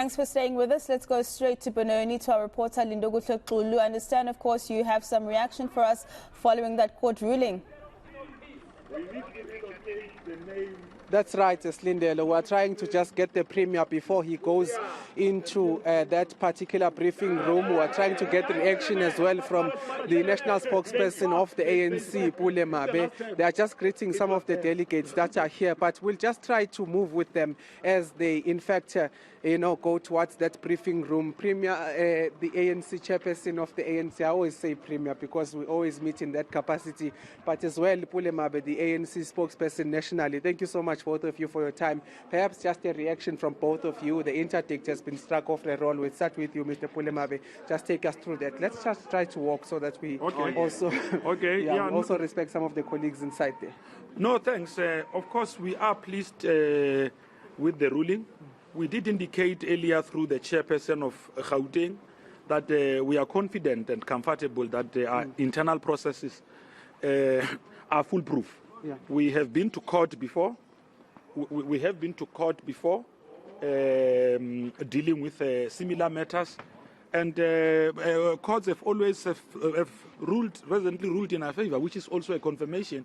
Thanks for staying with us. Let's go straight to Benoni, to our reporter Lindogu Tlokulu. I understand, of course, you have some reaction for us following that court ruling. That's right, Slindelo. We're trying to just get the Premier before he goes into that particular briefing room. We're trying to get reaction as well from the national spokesperson of the ANC, Pule Mabe. They are just greeting some of the delegates that are here, but we'll just try to move with them as they, in fact, go towards that briefing room. Premier, the ANC chairperson of the ANC, I always say Premier because we always meet in that capacity, but as well, Pule Mabe, the ANC spokesperson nationally. Thank you so much, both of you, for your time. Perhaps just a reaction from both of you. The interdict has been struck off the roll. We'll start with you, Mr. Pulemabe. Just take us through that. Let's just try to walk so that we also also respect some of the colleagues inside there. No, thanks. Of course, we are pleased with the ruling. We did indicate earlier through the chairperson of Gauteng that we are confident and comfortable that our internal processes are foolproof. Yeah. We have been to court before. We have been to court before dealing with similar matters, and courts have always recently ruled in our favor, which is also a confirmation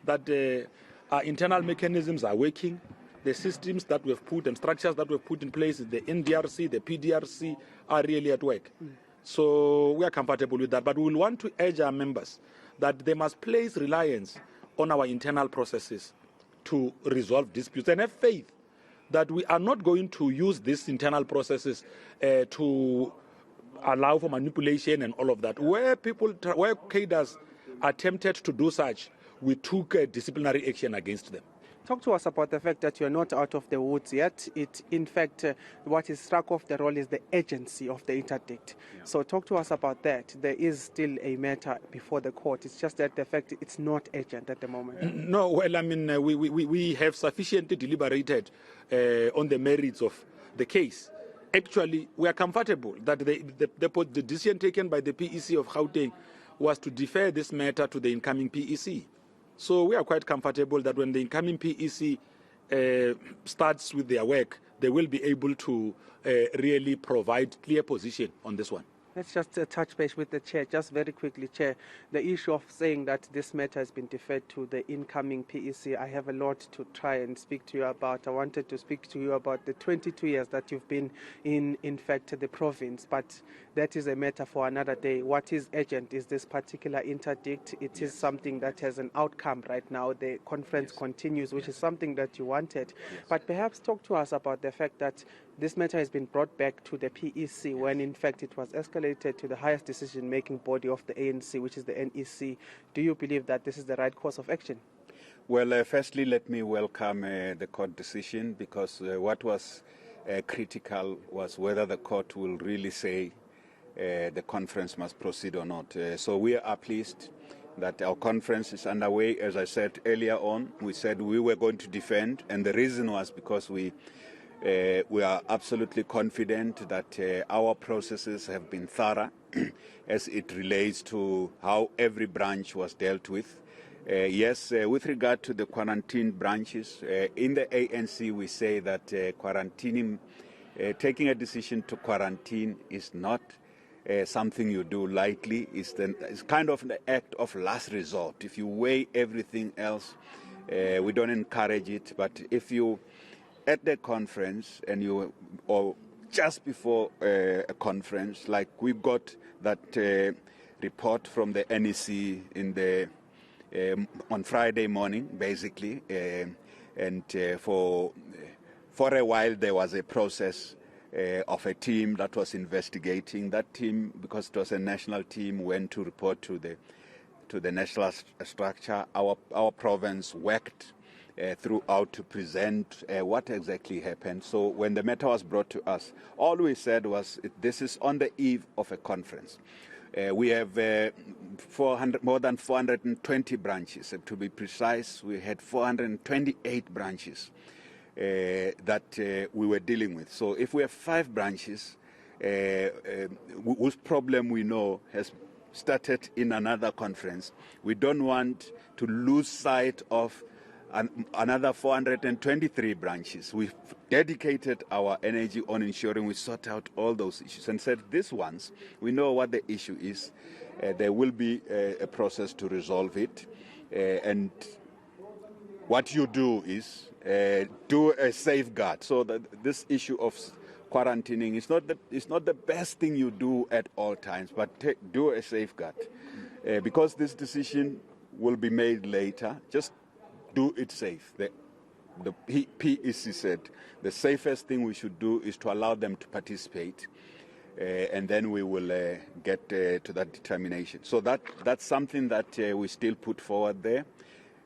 that our internal mechanisms are working. The systems that we've put and structures that we've put in place, the NDRC, the PDRC, are really at work. So we are comfortable with that. But we will want to urge our members that they must place reliance on our internal processes to resolve disputes and have faith that we are not going to use these internal processes to allow for manipulation and all of that. Where cadres attempted to do such, we took disciplinary action against them. Talk to us about the fact that you're not out of the woods yet. In fact, what is struck off the roll is the urgency of the interdict. Yeah. So talk to us about that. There is still a matter before the court. It's just that the fact it's not urgent at the moment. No, well, I mean, we have sufficiently deliberated on the merits of the case. Actually, we are comfortable that the decision taken by the PEC of Gauteng was to defer this matter to the incoming PEC. So we are quite comfortable that when the incoming PEC starts with their work, they will be able to really provide clear position on this one. Let's just touch base with the Chair, just very quickly, Chair. The issue of saying that this matter has been deferred to the incoming PEC, I have a lot to try and speak to you about. I wanted to speak to you about the 22 years that you've been in fact, the province, but that is a matter for another day. What is urgent is this particular interdict. It is something that has an outcome right now. The conference continues, which is something that you wanted. But perhaps talk to us about the fact that this matter has been brought back to the PEC when, in fact, it was escalated to the highest decision-making body of the ANC, which is the NEC. Do you believe that this is the right course of action? Well, firstly, let me welcome the court decision, because what was critical was whether the court will really say the conference must proceed or not. So we are pleased that our conference is underway. As I said earlier on, we said we were going to defend, and the reason was because we are absolutely confident that our processes have been thorough as it relates to how every branch was dealt with. Yes, with regard to the quarantine branches, in the ANC we say that taking a decision to quarantine is not something you do lightly. It's kind of an act of last resort. If you weigh everything else, we don't encourage it, but if you at the conference or just before a conference, like we got that report from the NEC on Friday morning, basically, and for a while there was a process of a team that was investigating. That team, because it was a national team, went to report to the national structure. Our province worked throughout to present what exactly happened. So when the matter was brought to us, all we said was this is on the eve of a conference. We have more than 420 branches. To be precise, we had 428 branches that we were dealing with. So if we have 5 branches whose problem we know has started in another conference, we don't want to lose sight of another 423 branches. We dedicated our energy on ensuring we sort out all those issues and said these ones, we know what the issue is. There will be a process to resolve it. And what you do is do a safeguard so that this issue of quarantining is not the best thing you do at all times, but do a safeguard. Because this decision will be made later, just do it safe. The PEC said the safest thing we should do is to allow them to participate, and then we will get to that determination. So that's something that we still put forward there.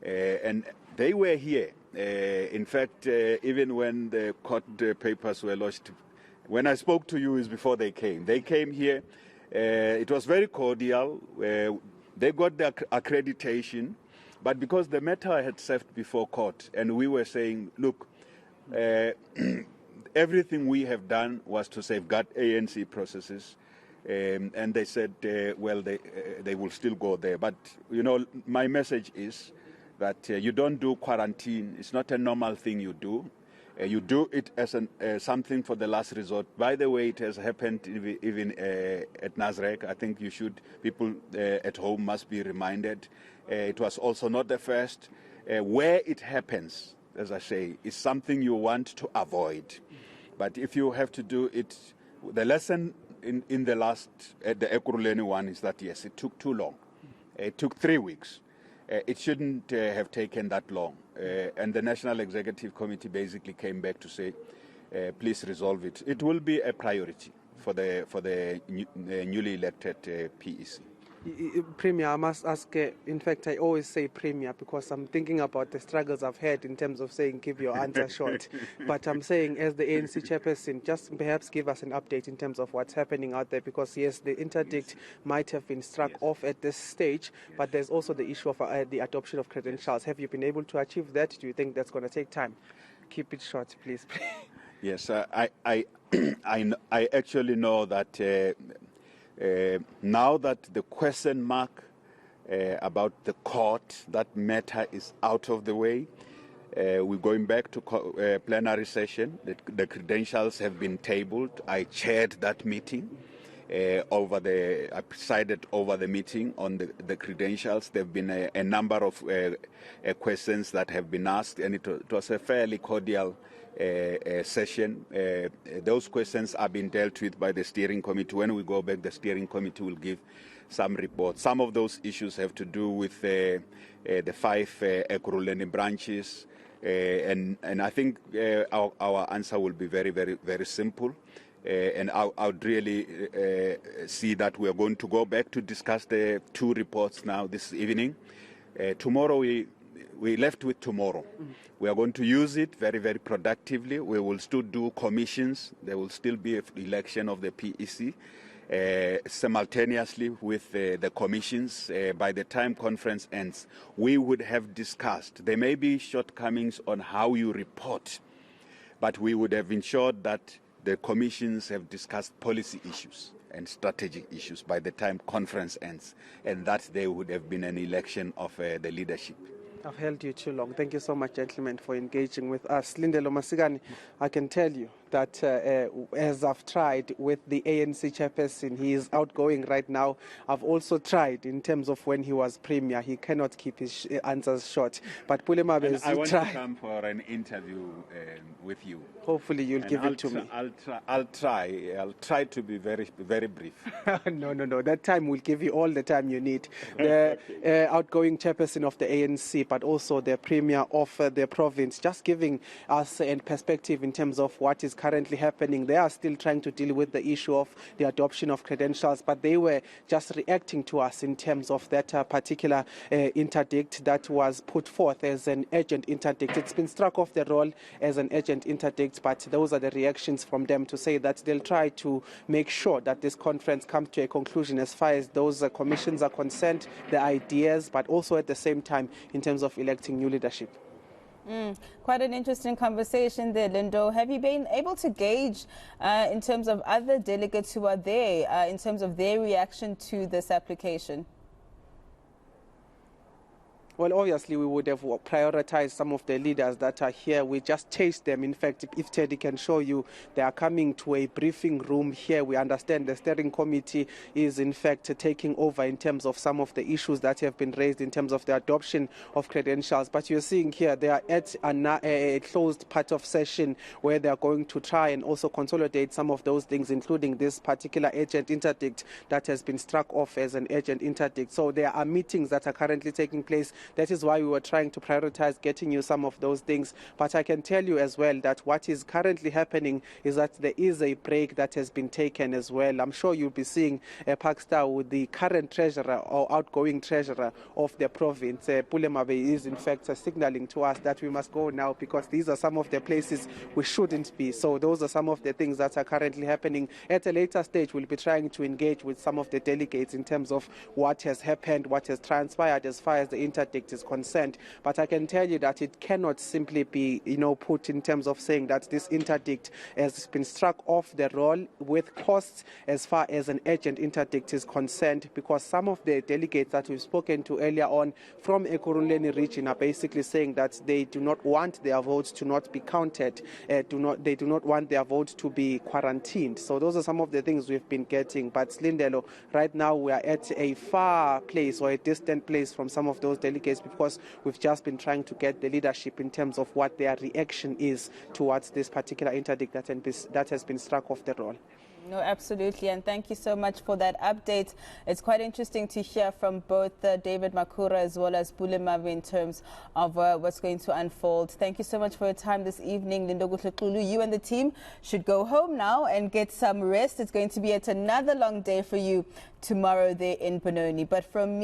And they were here. In fact, even when the court papers were lodged, when I spoke to you is before they came. They came here. It was very cordial. They got their accreditation. But because the matter had served before court, and we were saying, look, everything we have done was to safeguard ANC processes, and they said, well, they will still go there. But, you know, my message is that you don't do quarantine. It's not a normal thing you do. You do it as something for the last resort. By the way, it has happened even at Nasrec. I think people at home must be reminded. It was also not the first. Where it happens, as I say, is something you want to avoid. But if you have to do it, the lesson in the last, the Ekurhuleni one is that, yes, it took too long. It took 3 weeks. It shouldn't have taken that long. And the National Executive Committee basically came back to say, please resolve it. It will be a priority for the newly elected PEC. Premier, I must ask, in fact, I always say Premier because I'm thinking about the struggles I've had in terms of saying keep your answer short. But I'm saying as the ANC chairperson, just perhaps give us an update in terms of what's happening out there because, yes, the interdict might have been struck off at this stage, but there's also the issue of the adoption of credentials. Have you been able to achieve that? Do you think that's going to take time? Keep it short, please. Yes, I actually know that now that the question mark about the court, that matter is out of the way, we're going back to plenary session. The credentials have been tabled. I chaired that meeting. I presided over the meeting on the credentials. There have been a number of questions that have been asked, and it was a fairly cordial session. Those questions are being dealt with by the steering committee. When we go back, the steering committee will give some reports. Some of those issues have to do with the 5 Ekurhuleni branches, and I think our answer will be very, very, very simple. And I would really see that we are going to go back to discuss the 2 reports now this evening. Tomorrow we left with tomorrow. We are going to use it very, very productively. We will still do commissions. There will still be an election of the PEC simultaneously with the commissions. By the time conference ends, we would have discussed. There may be shortcomings on how you report, but we would have ensured that the commissions have discussed policy issues and strategic issues by the time conference ends, and that there would have been an election of the leadership. I've held you too long. Thank you so much, gentlemen, for engaging with us. Lindelo Masigane, I can tell you that as I've tried with the ANC chairperson, he is outgoing right now. I've also tried in terms of when he was premier. He cannot keep his answers short. But Pulemabe is I want to come for an interview with you. Hopefully you'll give it to me. I'll try to be very, very brief. No. That time will give you all the time you need. The outgoing chairperson of the ANC, but also the premier of the province, just giving us a perspective in terms of what is currently happening. They are still trying to deal with the issue of the adoption of credentials, but they were just reacting to us in terms of that particular interdict that was put forth as an urgent interdict. It's been struck off the roll as an urgent interdict, but those are the reactions from them to say that they'll try to make sure that this conference comes to a conclusion as far as those commissions are concerned, the ideas, but also at the same time in terms of electing new leadership. Quite an interesting conversation there, Lindo. Have you been able to gauge in terms of other delegates who are there, in terms of their reaction to this application? Well, obviously, we would have prioritized some of the leaders that are here. We just chased them. In fact, if Teddy can show you, they are coming to a briefing room here. We understand the steering committee is, in fact, taking over in terms of some of the issues that have been raised in terms of the adoption of credentials. But you're seeing here, they are at a closed part of session where they are going to try and also consolidate some of those things, including this particular urgent interdict that has been struck off as an urgent interdict. So there are meetings that are currently taking place. That is why we were trying to prioritize getting you some of those things. But I can tell you as well that what is currently happening is that there is a break that has been taken as well. I'm sure you'll be seeing Parkstar with the current treasurer or outgoing treasurer of the province. Pulemabe is in fact signaling to us that we must go now because these are some of the places we shouldn't be. So those are some of the things that are currently happening. At a later stage, we'll be trying to engage with some of the delegates in terms of what has happened, what has transpired as far as the interdict is concerned. But I can tell you that it cannot simply be, put in terms of saying that this interdict has been struck off the roll with costs as far as an urgent interdict is concerned, because some of the delegates that we've spoken to earlier on from Ekurhuleni region are basically saying that they do not want their votes to not be counted, they do not want their vote to be quarantined. So those are some of the things we've been getting. But Slindelo, right now we are at a far place or a distant place from some of those delegates, because we've just been trying to get the leadership in terms of what their reaction is towards this particular interdict that has been struck off the roll. No, absolutely. And thank you so much for that update. It's quite interesting to hear from both David Makura as well as Pulemabe in terms of what's going to unfold. Thank you so much for your time this evening, Lindo Kutlukulu. You and the team should go home now and get some rest. It's going to be yet another long day for you tomorrow there in Benoni. But from me,